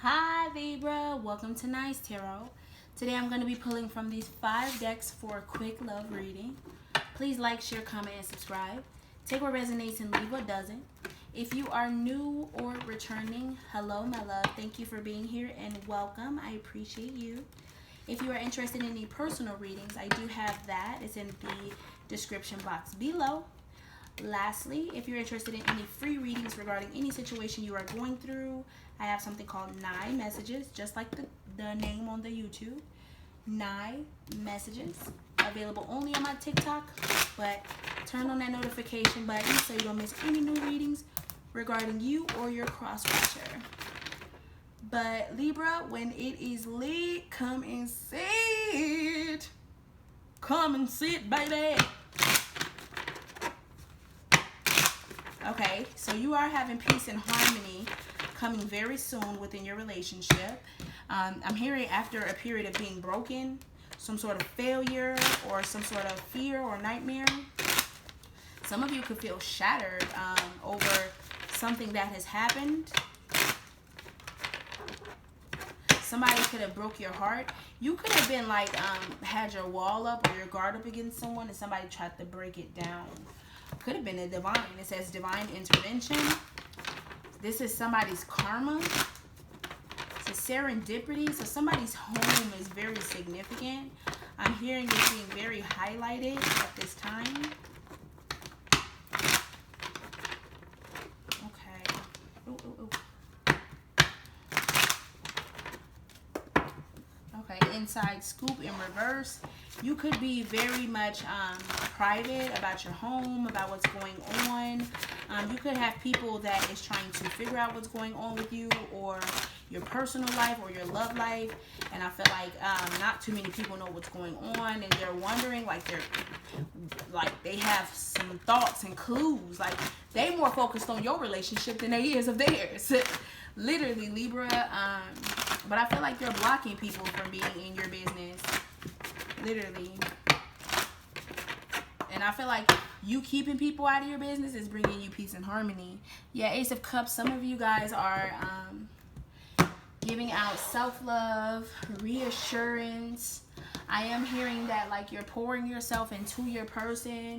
Hi Libra, welcome to Nice Tarot. Today I'm going to be pulling from these 5 decks for a quick love reading. Please like, share, comment, and subscribe. Take what resonates and leave what doesn't. If you are new or returning, hello my love. Thank you for being here and welcome. I appreciate you. If you are interested in any personal readings, I do have that. It's in the description box below. Lastly, if you're interested in any free readings regarding any situation you are going through, I have something called Nye Messages, just like the name on the YouTube. Nye Messages, available only on my TikTok, but turn on that notification button so you don't miss any new readings regarding you or your cross-watcher. But Libra, when it is lit, come and sit. Come and sit, baby. Okay, so you are having peace and harmony coming very soon within your relationship. I'm hearing after a period of being broken, some sort of failure or some sort of fear or nightmare. Some of you could feel shattered over something that has happened. Somebody could have broke your heart. You could have been like, had your wall up or your guard up against someone and somebody tried to break it down. Could have been a divine. It says divine intervention. This is somebody's karma. It's a serendipity. So somebody's home is very significant. I'm hearing it being very highlighted at this time. Okay. Ooh. Okay, inside scoop in reverse. You could be very much private about your home, about what's going on. You could have people that is trying to figure out what's going on with you or your personal life or your love life. And I feel like not too many people know what's going on and they're wondering, like they have some thoughts and clues. Like they more focused on your relationship than they is of theirs. Literally, Libra. But I feel like you're blocking people from being in your business. Literally. And I feel like you keeping people out of your business is bringing you peace and harmony. Yeah, Ace of Cups. Some of you guys are giving out self-love, reassurance. I am hearing that like you're pouring yourself into your person.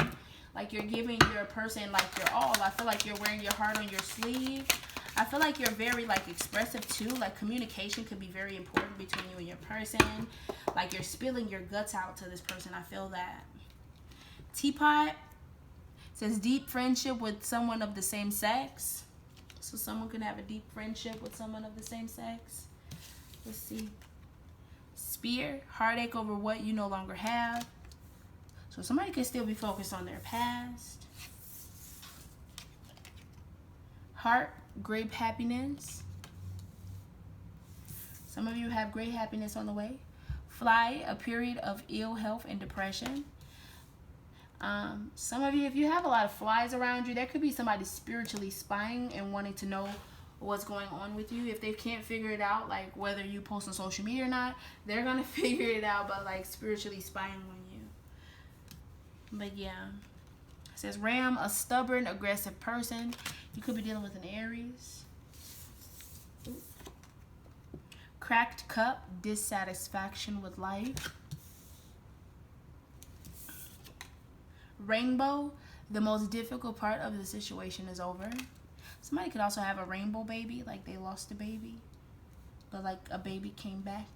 Like you're giving your person like your all. I feel like you're wearing your heart on your sleeve. I feel like you're very like expressive too. Like communication could be very important between you and your person. Like you're spilling your guts out to this person. I feel that. Teapot says deep friendship with someone of the same sex. So someone can have a deep friendship with someone of the same sex. Let's see. Spear, heartache over what you no longer have. So somebody could still be focused on their past. Heart, great happiness. Some of you have great happiness on the way. Fly, a period of ill health and depression. Some of you, if you have a lot of flies around you, there could be somebody spiritually spying and wanting to know what's going on with you. If they can't figure it out, like whether you post on social media or not, they're gonna figure it out, but like spiritually spying on you. But yeah. It says Ram, a stubborn, aggressive person. You could be dealing with an Aries. Ooh. Cracked cup, dissatisfaction with life. Rainbow, the most difficult part of the situation is over. Somebody could also have a rainbow baby, like they lost a baby, but like a baby came back.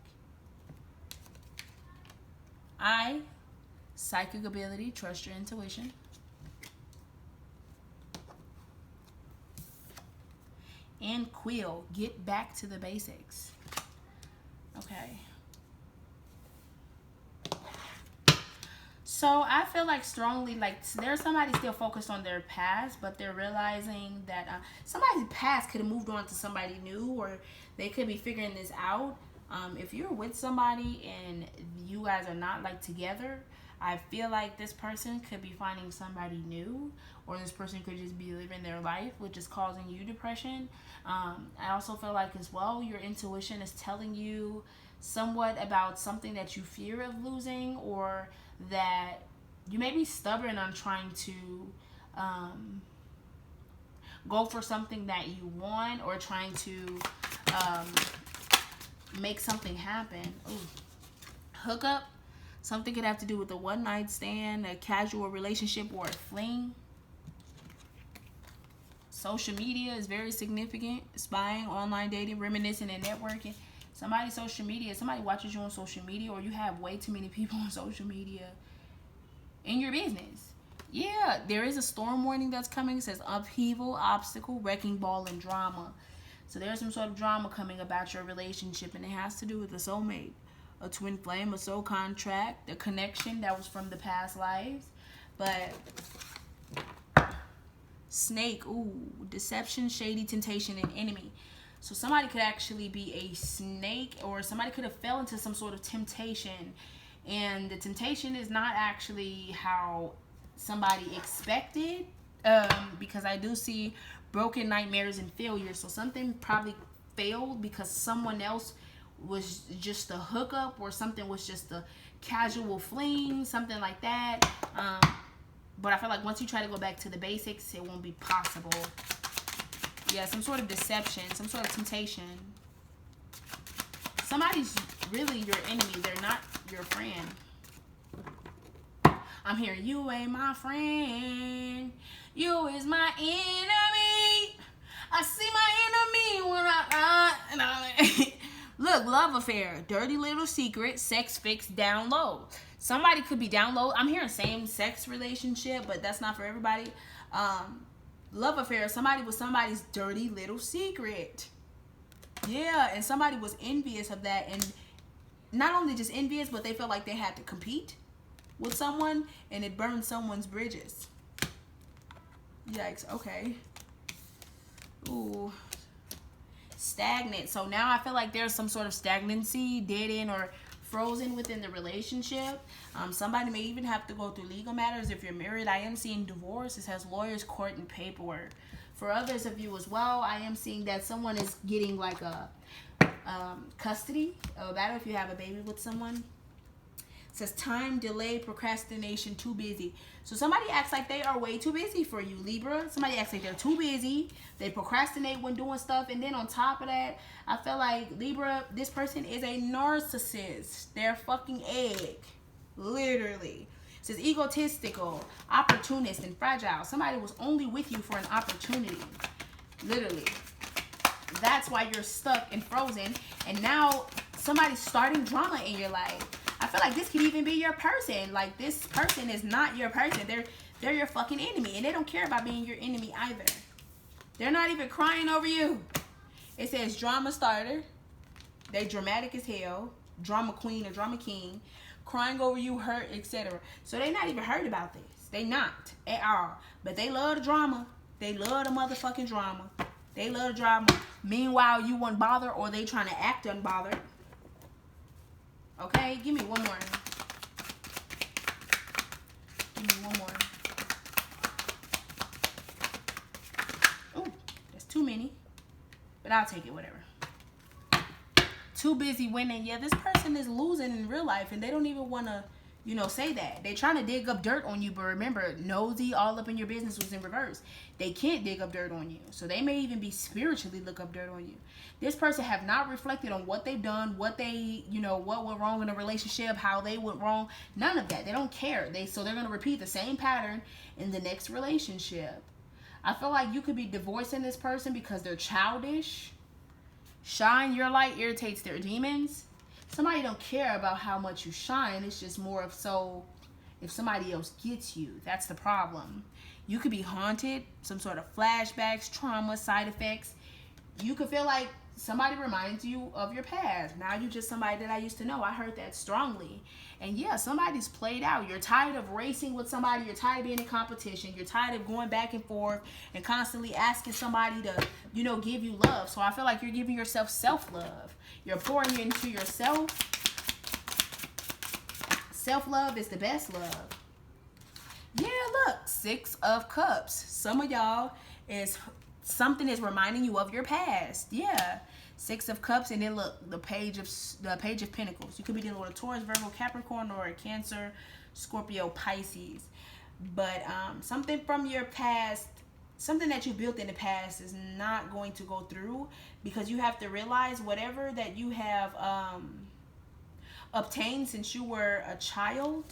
Psychic ability, trust your intuition. And Quill, get back to the basics. Okay. So I feel like strongly, like there's somebody still focused on their past, but they're realizing that somebody's past could have moved on to somebody new, or they could be figuring this out. If you're with somebody and you guys are not like together, I feel like this person could be finding somebody new, or this person could just be living their life, which is causing you depression. I also feel like as well, your intuition is telling you somewhat about something that you fear of losing, or that you may be stubborn on trying to go for something that you want, or trying to make something happen. Ooh. Hookup. Something could have to do with a one-night stand, a casual relationship, or a fling. Social media is very significant. Spying, online dating, reminiscing, and networking. Somebody's social media, somebody watches you on social media, or you have way too many people on social media in your business. Yeah, there is a storm warning that's coming. It says upheaval, obstacle, wrecking ball, and drama. So there's some sort of drama coming about your relationship, and it has to do with a soulmate, a twin flame, a soul contract, a connection that was from the past lives. But snake, ooh, deception, shady, temptation, and enemy. So somebody could actually be a snake, or somebody could have fell into some sort of temptation, and the temptation is not actually how somebody expected, because I do see broken nightmares and failures. So something probably failed because someone else was just a hookup, or something was just a casual fling, something like that. But I feel like once you try to go back to the basics, it won't be possible. Yeah, some sort of deception, some sort of temptation. Somebody's really your enemy. They're not your friend. I'm hearing, you ain't my friend. You is my enemy. I see my enemy when I Look, love affair, dirty little secret, sex fix, down low. Somebody could be down low. I'm hearing same sex relationship, but that's not for everybody. Love affair, somebody was somebody's dirty little secret. Yeah, and somebody was envious of that, and not only just envious, but they felt like they had to compete with someone, and it burned someone's bridges. Yikes. Okay. Ooh. Stagnant. So now I feel like there's some sort of stagnancy, dead end, or frozen within the relationship. Somebody may even have to go through legal matters. If you're married, I am seeing divorce. It has lawyers, court, and paperwork. For others of you as well, I am seeing that someone is getting like a custody of a battle if you have a baby with someone. It says time, delay, procrastination, too busy. So somebody acts like they are way too busy for you, Libra. Somebody acts like they're too busy. They procrastinate when doing stuff. And then on top of that, I feel like Libra, this person is a narcissist. They're fucking egg. Literally. It says egotistical, opportunist, and fragile. Somebody was only with you for an opportunity. Literally. That's why you're stuck and frozen. And now somebody's starting drama in your life. I feel like this could even be your person. Like, this person is not your person. They're your fucking enemy. And they don't care about being your enemy either. They're not even crying over you. It says drama starter. They dramatic as hell. Drama queen or drama king. Crying over you, hurt, etc. So they not even hurt about this. They not at all. But they love the drama. They love the motherfucking drama. They love the drama. Meanwhile, you won't bother, or they trying to act unbothered. Okay, give me one more. Give me one more. Oh, that's too many. But I'll take it, whatever. Too busy winning. Yeah, this person is losing in real life, and they don't even want to, say that. They're trying to dig up dirt on you, but remember, nosy, all up in your business was in reverse. They can't dig up dirt on you. So they may even be spiritually look up dirt on you. This person have not reflected on what they've done, what they, what went wrong in a relationship, how they went wrong. None of that. They don't care. So they're going to repeat the same pattern in the next relationship. I feel like you could be divorcing this person because they're childish. Shine your light irritates their demons. Somebody don't care about how much you shine. It's just more of so if somebody else gets you. That's the problem. You could be haunted, some sort of flashbacks, trauma, side effects. You could feel like somebody reminds you of your past. Now you're just somebody that I used to know. I heard that strongly. And yeah, somebody's played out. You're tired of racing with somebody. You're tired of being in competition. You're tired of going back and forth and constantly asking somebody to, give you love. So I feel like you're giving yourself self-love. You're pouring into yourself. Self-love is the best love. Yeah, look, 6 of Cups. Some of y'all something is reminding you of your past. Yeah, 6 of Cups, and then look, the page of Pentacles. You could be dealing with a Taurus, Virgo, Capricorn, or a Cancer, Scorpio, Pisces. But something from your past something that you built in the past is not going to go through, because you have to realize whatever that you have obtained since you were a child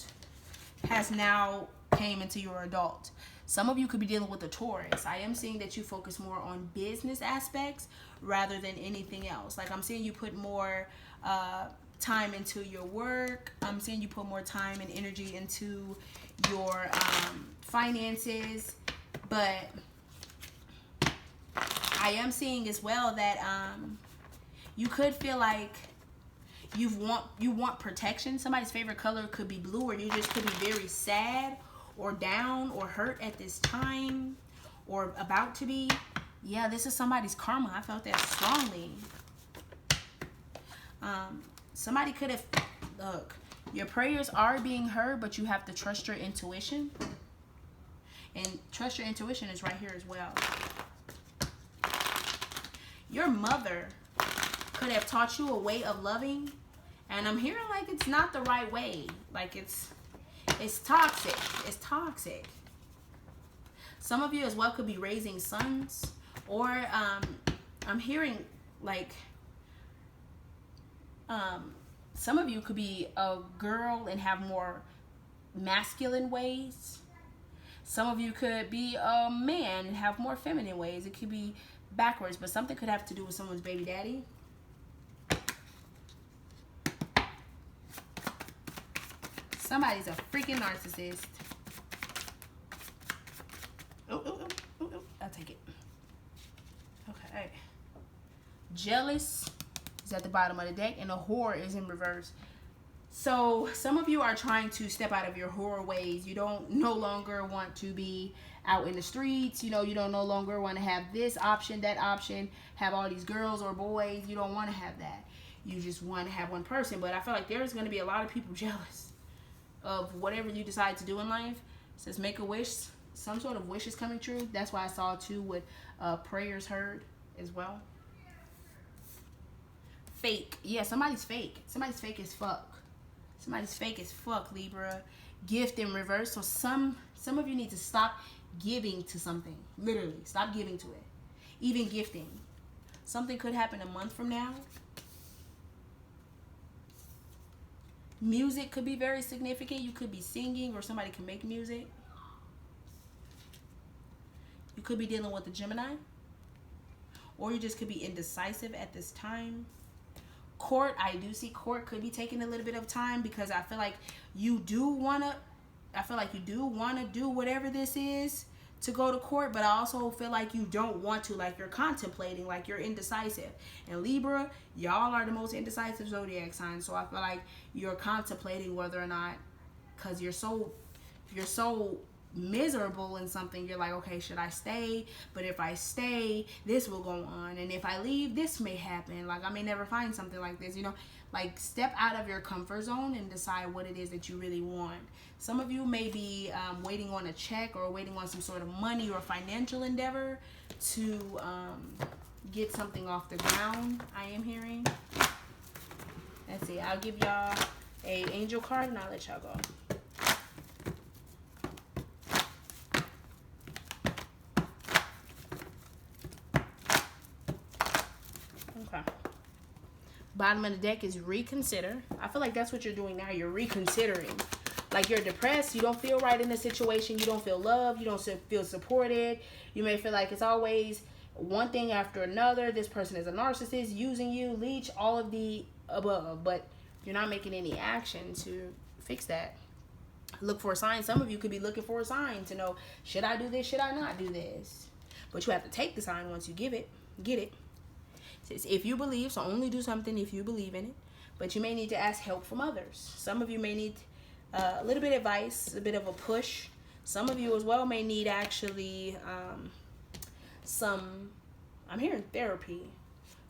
has now came into your adult. Some of you could be dealing with a Taurus. I am seeing that you focus more on business aspects rather than anything else. Like, I'm seeing you put more time into your work. I'm seeing you put more time and energy into your finances. But I am seeing as well that you could feel like you want protection. Somebody's favorite color could be blue, or you just could be very sad or down or hurt at this time, or about to be. Yeah, this is somebody's karma. I felt that strongly. Somebody could have, look, your prayers are being heard, but you have to trust your intuition. And trust your intuition is right here as well. Your mother could have taught you a way of loving, and I'm hearing like it's not the right way. Like it's toxic. It's toxic. Some of you as well could be raising sons, or I'm hearing like some of you could be a girl and have more masculine ways. Some of you could be a man and have more feminine ways. It could be backwards, but something could have to do with someone's baby daddy. Somebody's a freaking narcissist. I'll take it. Okay. Jealous is at the bottom of the deck, and a whore is in reverse. So some of you are trying to step out of your whore ways. You don't no longer want to be out in the streets. You know, you don't no longer want to have this option, that option, have all these girls or boys. You don't want to have that. You just want to have one person. But I feel like there's going to be a lot of people jealous of whatever you decide to do in life. It says make a wish. Some sort of wish is coming true. That's why I saw too with prayers heard as well. Fake. Yeah, somebody's fake. Somebody's fake as fuck. Somebody's fake as fuck, Libra. Gift in reverse. So some of you need to stop giving to something. Literally, stop giving to it. Even gifting. Something could happen a month from now. Music could be very significant. You could be singing, or somebody can make music. You could be dealing with a Gemini, or you just could be indecisive at this time. Court, I do see court could be taking a little bit of time, because I feel like you do want to do whatever this is to go to court, but I also feel like you don't want to, like you're contemplating, like you're indecisive. And Libra, y'all are the most indecisive zodiac sign, so I feel like you're contemplating whether or not, because you're so miserable in something, you're like, okay, should I stay? But if I stay, this will go on, and if I leave, this may happen. Like, I may never find something like this, you know. Like, step out of your comfort zone and decide what it is that you really want. Some of you may be waiting on a check, or waiting on some sort of money or financial endeavor to get something off the ground, I am hearing. Let's see, I'll give y'all a angel card and I'll let y'all go. Bottom of the deck is reconsider. I feel like that's what you're doing now. You're reconsidering. Like, you're depressed. You don't feel right in the situation. You don't feel loved. You don't feel supported. You may feel like it's always one thing after another. This person is a narcissist, using you, leech, all of the above. But you're not making any action to fix that. Look for a sign. Some of you could be looking for a sign to know, should I do this? Should I not do this? But you have to take the sign once you get it. If you believe, so only do something if you believe in it. But you may need to ask help from others. Some of you may need a little bit of advice, a bit of a push. Some of you as well may need actually I'm hearing therapy.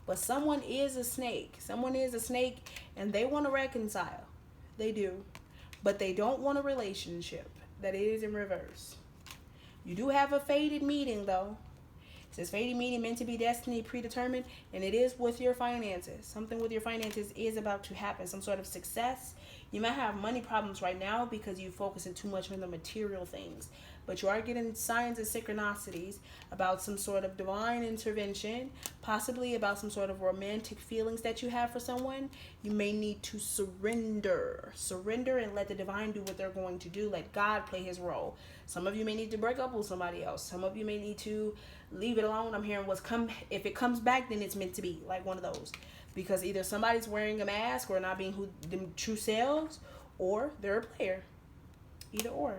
But someone is a snake. Someone is a snake, and they want to reconcile. They do. But they don't want a relationship. That is in reverse. You do have a fated meeting, though. It says fated meeting, meant to be destiny, predetermined, and it is with your finances. Something with your finances is about to happen. Some sort of success. You might have money problems right now because you're focusing too much on the material things. but you are getting signs and synchronicities about some sort of divine intervention, possibly about some sort of romantic feelings that you have for someone. You may need to surrender and let the divine do what they're going to do. Let God play his role. Some of you may need to break up with somebody else. Some of you may need to leave it alone. I'm hearing if it comes back, then it's meant to be, like one of those. Because either somebody's wearing a mask or not being who them true selves, or they're a player. Either or.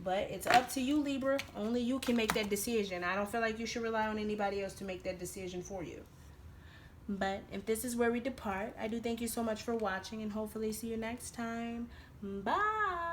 But it's up to you, Libra. Only you can make that decision. I don't feel like you should rely on anybody else to make that decision for you. But if this is where we depart, I do thank you so much for watching, and hopefully see you next time. Bye.